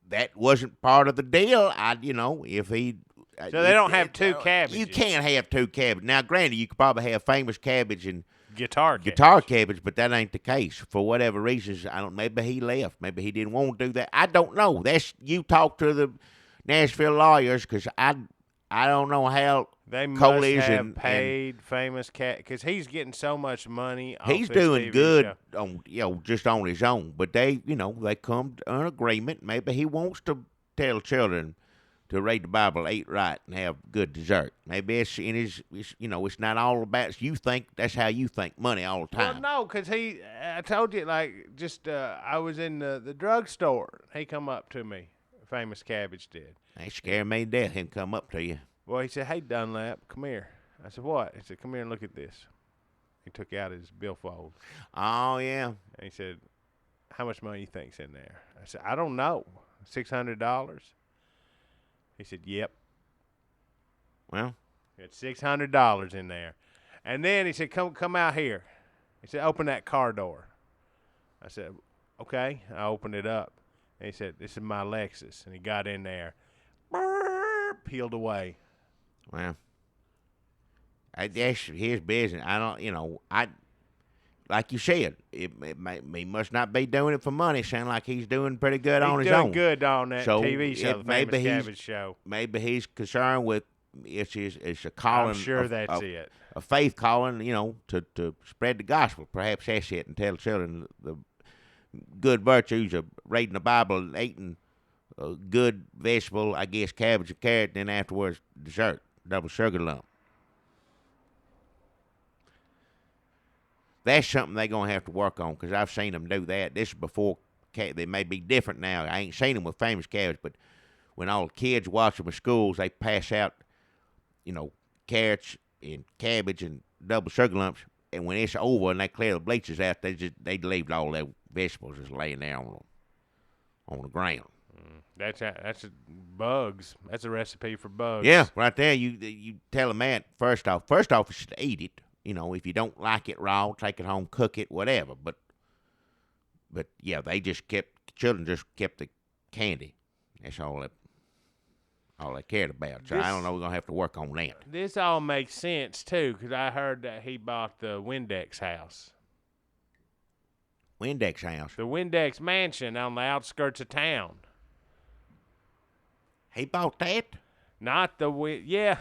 that wasn't part of the deal. If he. So they don't have two cabbages. You can't have two cabbages. Now, granted, you could probably have famous cabbage and Guitar cabbage, but that ain't the case. For whatever reasons, maybe he left. Maybe he didn't want to do that. I don't know. You talk to the Nashville lawyers, because I don't know how they Cole must is have paid famous cat because he's getting so much money. He's doing good on just on his own. But they come to an agreement. Maybe he wants to tell children to read the Bible, eat right, and have good dessert. Maybe it's in his. It's not all about you think. That's how you think money all the time. Well, no, because I told you, I was in the drugstore. He come up to me. Famous Cabbage did. They scare me to death. Him come up to you. Well, he said, "Hey, Dunlap, come here." I said, "What?" He said, "Come here and look at this." He took out his billfold. Oh yeah. And he said, "How much money you think's in there?" I said, "I don't know. $600." He said, "Yep." Well, it's $600 in there. And then he said, "Come out here." He said, "Open that car door." I said, "Okay." I opened it up. And he said, "This is my Lexus." And he got in there, peeled away. Well, that's his business. I don't, like you said, he must not be doing it for money. Sound like he's doing pretty good on his own. He's doing good on that TV show, the Famous Cabbage Show. Maybe he's concerned with it's a calling. I'm sure that's it. A faith calling, to spread the gospel. Perhaps that's it, and tell children the good virtues of reading the Bible and eating a good vegetable, I guess cabbage and carrot, and then afterwards dessert, double sugar lump. That's something they're going to have to work on, because I've seen them do that. This is before, they may be different now. I ain't seen them with Famous Cabbage, but when all the kids watch them in schools, they pass out, carrots and cabbage and double sugar lumps, and when it's over and they clear the bleachers out, they leave all their vegetables just laying there on the ground. That's bugs. That's a recipe for bugs. Yeah, right there. You tell them that first off. First off, is to eat it. If you don't like it raw, take it home, cook it, whatever. But yeah, children just kept the candy. That's all they cared about. So I don't know. We're gonna have to work on that. This all makes sense too, because I heard that he bought the Windex house. Windex house. The Windex mansion on the outskirts of town. He bought that? Not yeah.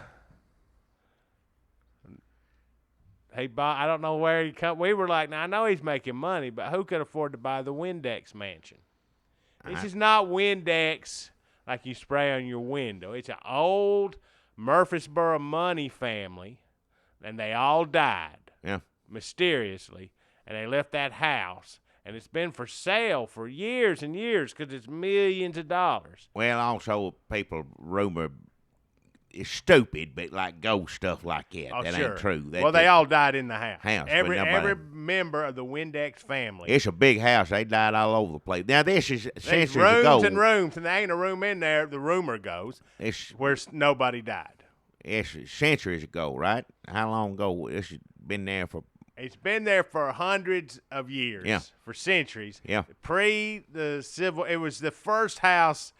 He bought. I don't know where he come. We were like, now I know he's making money, but who could afford to buy the Windex mansion? This is not Windex like you spray on your window. It's an old Murfreesboro money family, and they all died. Yeah. Mysteriously, and they left that house. And it's been for sale for years and years because it's millions of dollars. Well, also, people rumor it's stupid, but like ghost stuff like that. Oh, that sure. ain't true. They all died in the house. But Every member of the Windex family. It's a big house. They died all over the place. Now, this is centuries rooms ago. and rooms, and there ain't a room in there, the rumor goes, where nobody died. It's centuries ago, right? How long ago? It's been there for... It's been there for hundreds of years. Yeah. For centuries. Yeah. The Civil... It was the first house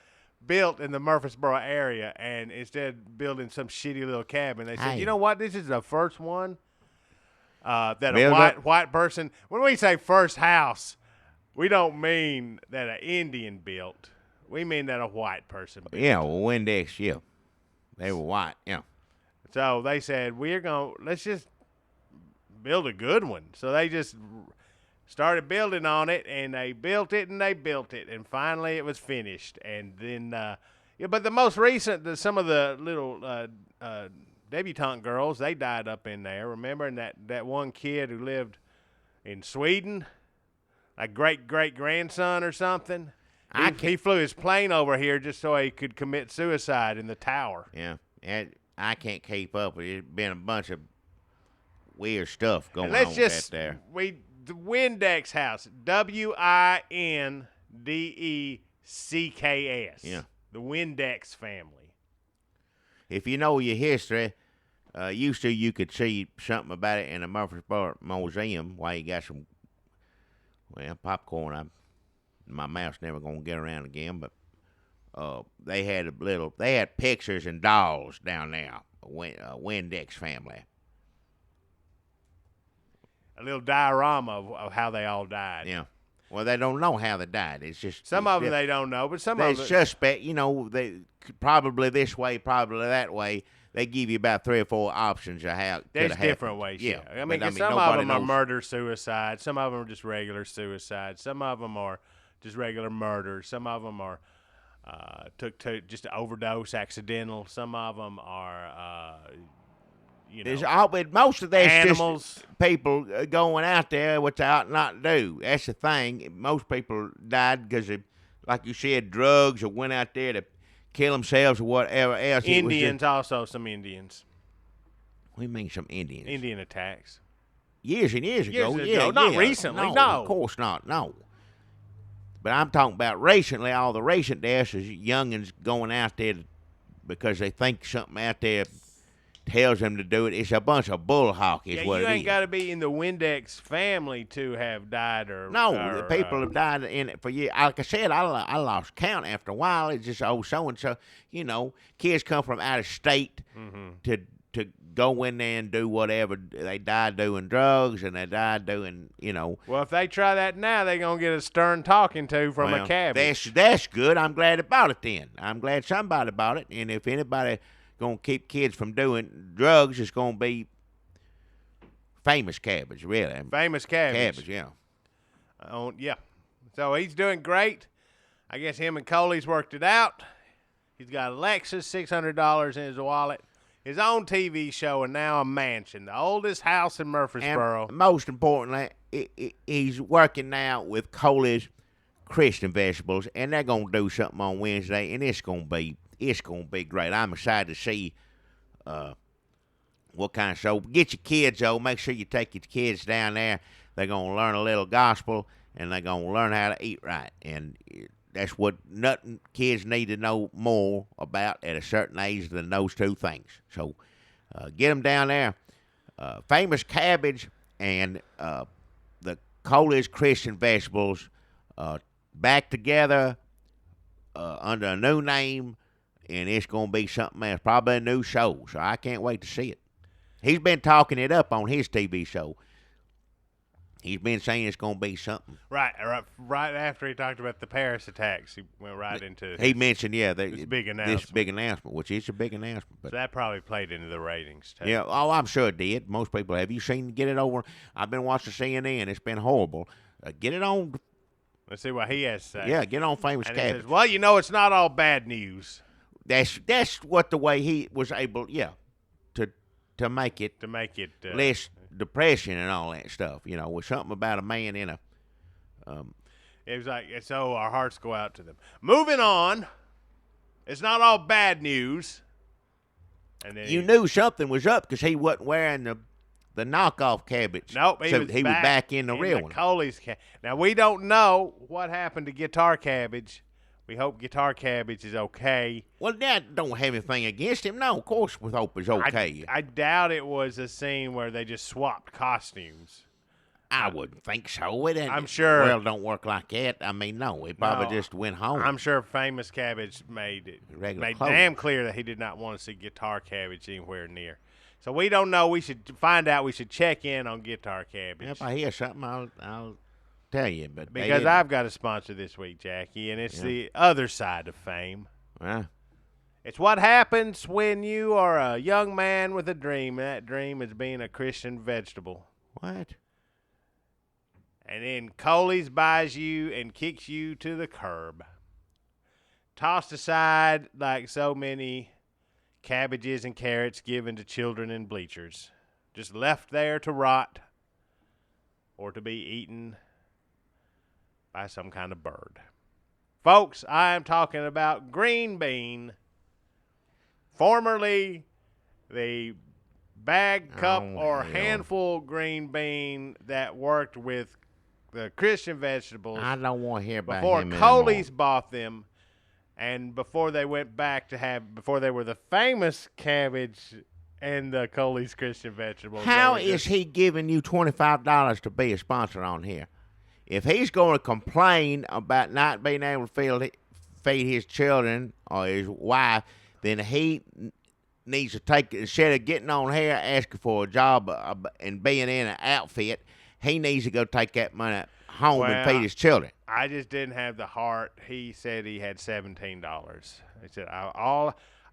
built in the Murfreesboro area, and instead of building some shitty little cabin, they said, you know what? This is the first one that a white person... When we say first house, we don't mean that an Indian built. We mean that a white person built. Yeah, Windex, yeah. They were white, yeah. So they said, let's just build a good one. So they just started building on it, and they built it, and finally it was finished. And then Yeah, but the most recent, some of the little debutante girls, they died up in there. Remember, and that one kid who lived in Sweden, a great-great-grandson or something? He flew his plane over here just so he could commit suicide in the tower. Yeah, and I can't keep up. It's been a bunch of weird stuff going and on just, back there. The Windex house, Windecks. Yeah. The Windex family. If you know your history, used to you could see something about it in the Murfreesboro Museum while you got some, popcorn. My mouth's never gonna get around again, but they had pictures and dolls down there. Windex family. A little diorama of how they all died. Yeah. Well, they don't know how they died. It's just some of them they don't know, but some they of them suspect. They probably this way, probably that way. They give you about 3 or 4 options of how. There's different ways. Yeah. I mean, some of them are murder suicide. Some of them are just regular suicide. Some of them are just regular murder. Some of them are took to just overdose, accidental. Some of them are. Most of that's animals. Just people going out there, which they ought not do. That's the thing. Most people died because of, like you said, drugs, or went out there to kill themselves or whatever else. Indians, also some Indians. What do you mean some Indians? Indian attacks. Years and years ago. Yeah, not recently, no. Of course not, no. But I'm talking about recently, all the recent deaths is youngins going out there because they think something out there tells them to do it. It's a bunch of bullhawk is what it is. You ain't got to be in the Windex family to have died or... No, the people have died in it for years. Like I said, I lost count after a while. It's just, so-and-so. Kids come from out of state to go in there and do whatever. They died doing drugs, and they died doing, Well, if they try that now, they're going to get a stern talking to from a cabbage. That's good. I'm glad about it then. I'm glad somebody bought it. And if anybody going to keep kids from doing drugs, it's going to be famous Cabbage, really. Famous Cabbage. Cabbage, yeah. Yeah. So he's doing great. I guess him and Coley's worked it out. He's got a Lexus, $600 in his wallet, his own TV show, and now a mansion, the oldest house in Murfreesboro. And most importantly, he's working now with Coley's Christian Vegetables, and they're going to do something on Wednesday, and it's going to be great. I'm excited to see what kind of show. Get your kids, though. Make sure you take your kids down there. They're going to learn a little gospel, and they're going to learn how to eat right. And that's what nothing kids need to know more about at a certain age than those two things. So get them down there. Famous Cabbage and the Coley's Christian Vegetables back together under a new name. And it's going to be something else, probably a new show. So I can't wait to see it. He's been talking it up on his TV show. He's been saying it's going to be something. Right after he talked about the Paris attacks, he went right into He mentioned, this big announcement. Which is a big announcement. But so that probably played into the ratings, too. Yeah, I'm sure it did. Most people have. You seen Get It Over? I've been watching CNN. It's been horrible. Get it on. Let's see what he has to say. Yeah, get on Famous and Cabbage. Says, well, it's not all bad news. That's what the way he was able, to make it less depression and all that stuff. With something about a man in a. It was like, so our hearts go out to them. Moving on, it's not all bad news. And then you knew something was up because he wasn't wearing the knockoff Cabbage. Nope, he was back in the real one. Coley's Now we don't know what happened to Guitar Cabbage. We hope Guitar Cabbage is okay. Well, that don't have anything against him. No, of course we hope he's okay. I doubt it was a scene where they just swapped costumes. I wouldn't think so. I'm sure. The world don't work like that. I mean, no, he probably just went home. I'm sure Famous Cabbage made damn clear that he did not want to see Guitar Cabbage anywhere near. So we don't know. We should find out. We should check in on Guitar Cabbage. If I hear something, I'll tell you. But because I've got a sponsor this week, Jackie, and it's the other side of fame. It's what happens when you are a young man with a dream, and that dream is being a Christian vegetable. What? And then Coley's buys you and kicks you to the curb. tossed aside like so many cabbages and carrots given to children in bleachers, just left there to rot or to be eaten by some kind of bird. Folks, I am talking about green bean, formerly the bag, cup, or handful green bean that worked with the Christian vegetables. I don't want to hear about before him Coley's anymore. bought them, and before they went back before they were the famous Cabbage and the Coley's Christian vegetables. How is he giving you $25 to be a sponsor on here? If he's going to complain about not being able to feed his children or his wife, then he needs to take, instead of getting on here asking for a job and being in an outfit, he needs to go take that money home and feed his children. I just didn't have the heart. He said he had $17. He said,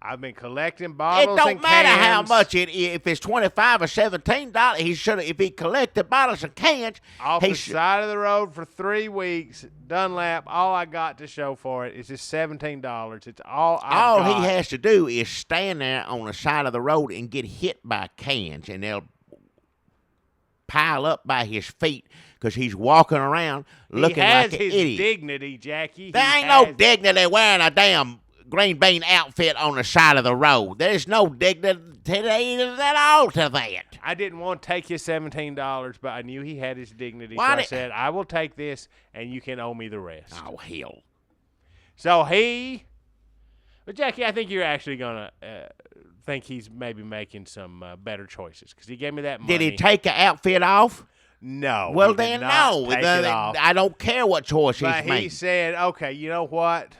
I've been collecting bottles and cans. It don't matter how much if it's $25 or $17. He should have. If he collected bottles and cans off the side of the road for 3 weeks. Dunlap, all I got to show for it is just $17. It's all I got. All he has to do is stand there on the side of the road and get hit by cans, and they'll pile up by his feet because he's walking around looking like an idiot. He has his dignity, Jackie. There ain't no dignity wearing a damn green bean outfit on the side of the road. There's no dignity at all to that. I didn't want to take his $17, but I knew he had his dignity. So I said, I will take this, and you can owe me the rest. Oh, hell. So but Jackie, I think you're actually going to think he's maybe making some better choices because he gave me that money. Did he take the outfit off? No. Well, then no. Take it off. I don't care what choice he's making. He said, okay, you know what?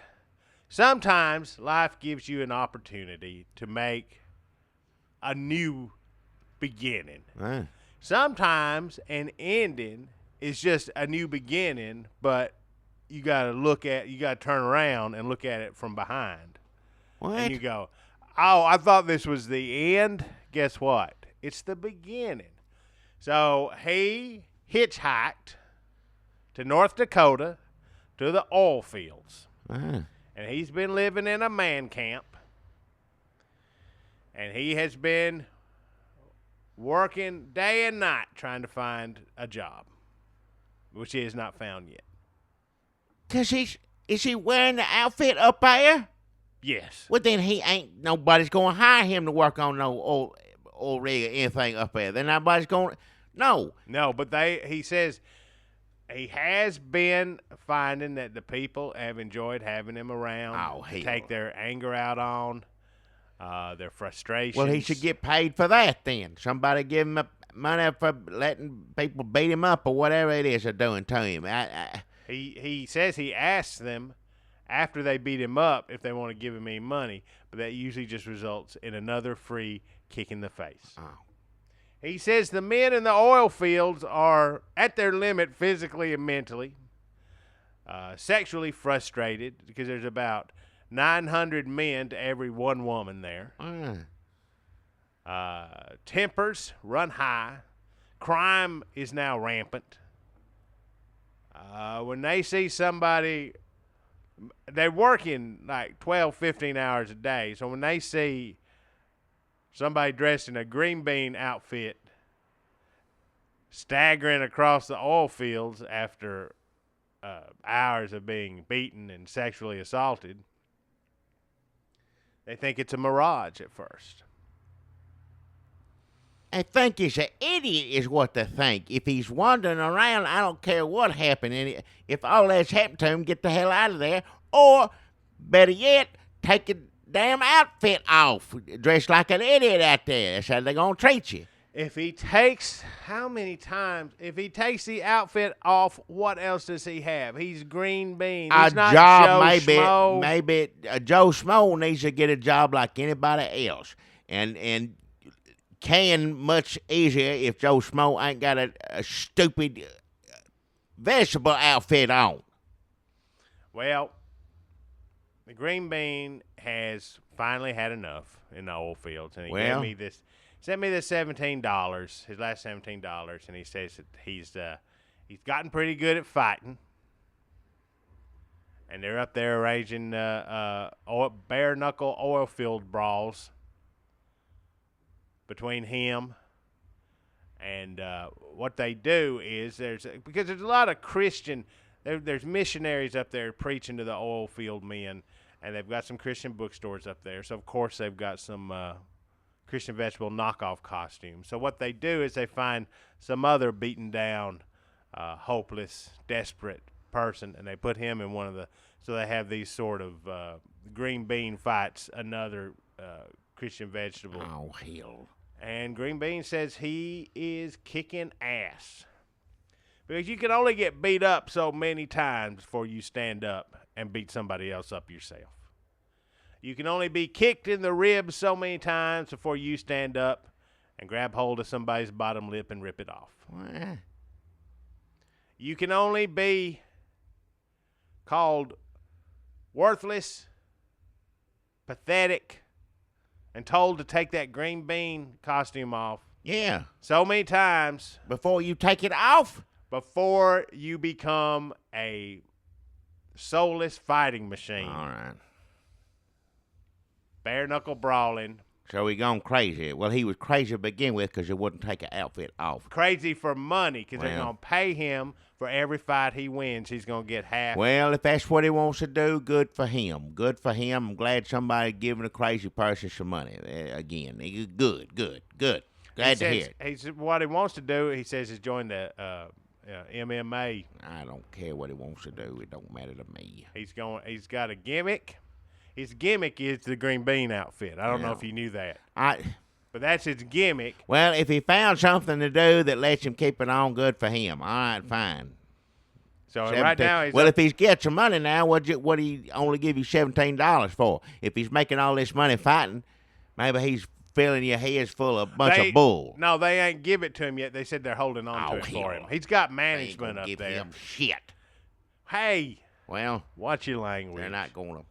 Sometimes life gives you an opportunity to make a new beginning. Sometimes an ending is just a new beginning, but you got to turn around and look at it from behind. What? And you go, oh, I thought this was the end. Guess what? It's the beginning. So he hitchhiked to North Dakota to the oil fields. And he's been living in a man camp. And he has been working day and night trying to find a job, which he has not found yet. Is he wearing the outfit up there? Yes. Well, then nobody's going to hire him to work on no oil rig or anything up there. Then nobody's going to, no. No, but he says he has been finding that the people have enjoyed having him around to take their anger out on, their frustrations. Well, he should get paid for that then. Somebody give him money for letting people beat him up or whatever it is they're doing to him. He says he asks them after they beat him up if they want to give him any money, but that usually just results in another free kick in the face. Oh. He says the men in the oil fields are at their limit physically and mentally, sexually frustrated because there's about 900 men to every one woman there. Tempers run high. Crime is now rampant. When they see somebody, they're working like 12, 15 hours a day. So when they see somebody dressed in a green bean outfit staggering across the oil fields after hours of being beaten and sexually assaulted, they think it's a mirage at first. I think he's an idiot is what they think. If he's wandering around, I don't care what happened. And if all that's happened to him, get the hell out of there. Or, better yet, take a damn outfit off. Dress like an idiot out there. That's how they're going to treat you. If he takes, if he takes the outfit off, what else does he have? He's green bean. He's not job, Joe maybe Joe Schmo needs to get a job like anybody else. And can much easier if Joe Schmo ain't got a stupid vegetable outfit on. Well, the green bean has finally had enough in the oil fields, and he sent me this $17, his last $17, and he says that he's gotten pretty good at fighting, and they're up there raging bare knuckle oil field brawls between him and what they do is because there's a lot of Christian. There's missionaries up there preaching to the oil field men, and they've got some Christian bookstores up there. So, of course, they've got some Christian Vegetable knockoff costumes. So what they do is they find some other beaten down, hopeless, desperate person, and they put him in one of the – so they have these sort of Green Bean fights another Christian Vegetable. Oh, hell. And Green Bean says he is kicking ass. Because you can only get beat up so many times before you stand up and beat somebody else up yourself. You can only be kicked in the ribs so many times before you stand up and grab hold of somebody's bottom lip and rip it off. What? You can only be called worthless, pathetic, and told to take that green bean costume off. Yeah. So many times. Before you take it off? Before you become a soulless fighting machine. All right. Bare knuckle brawling. So he gone crazy. Well, he was crazy to begin with because he wouldn't take an outfit off. Crazy for money because they're going to pay him for every fight he wins. He's going to get half. Well, if that's what he wants to do, good for him. Good for him. I'm glad somebody giving a crazy person some money. Again, good. Glad to hear it. What he wants to do, he says, is join the MMA. I don't care what he wants to do. It don't matter to me. He's got a gimmick. His gimmick is the green bean outfit. I don't know if you knew that. But that's his gimmick. Well, if he found something to do that lets him keep it on, good for him. All right, fine. So right now if he's got some money now, what he only give you $17 for? If he's making all this money fighting, maybe he's filling your heads full of a bunch of bull. No, they ain't give it to him yet. They said they're holding on to it for him. He's got management up give there. Him shit. Hey. Well, watch your language. They're not going to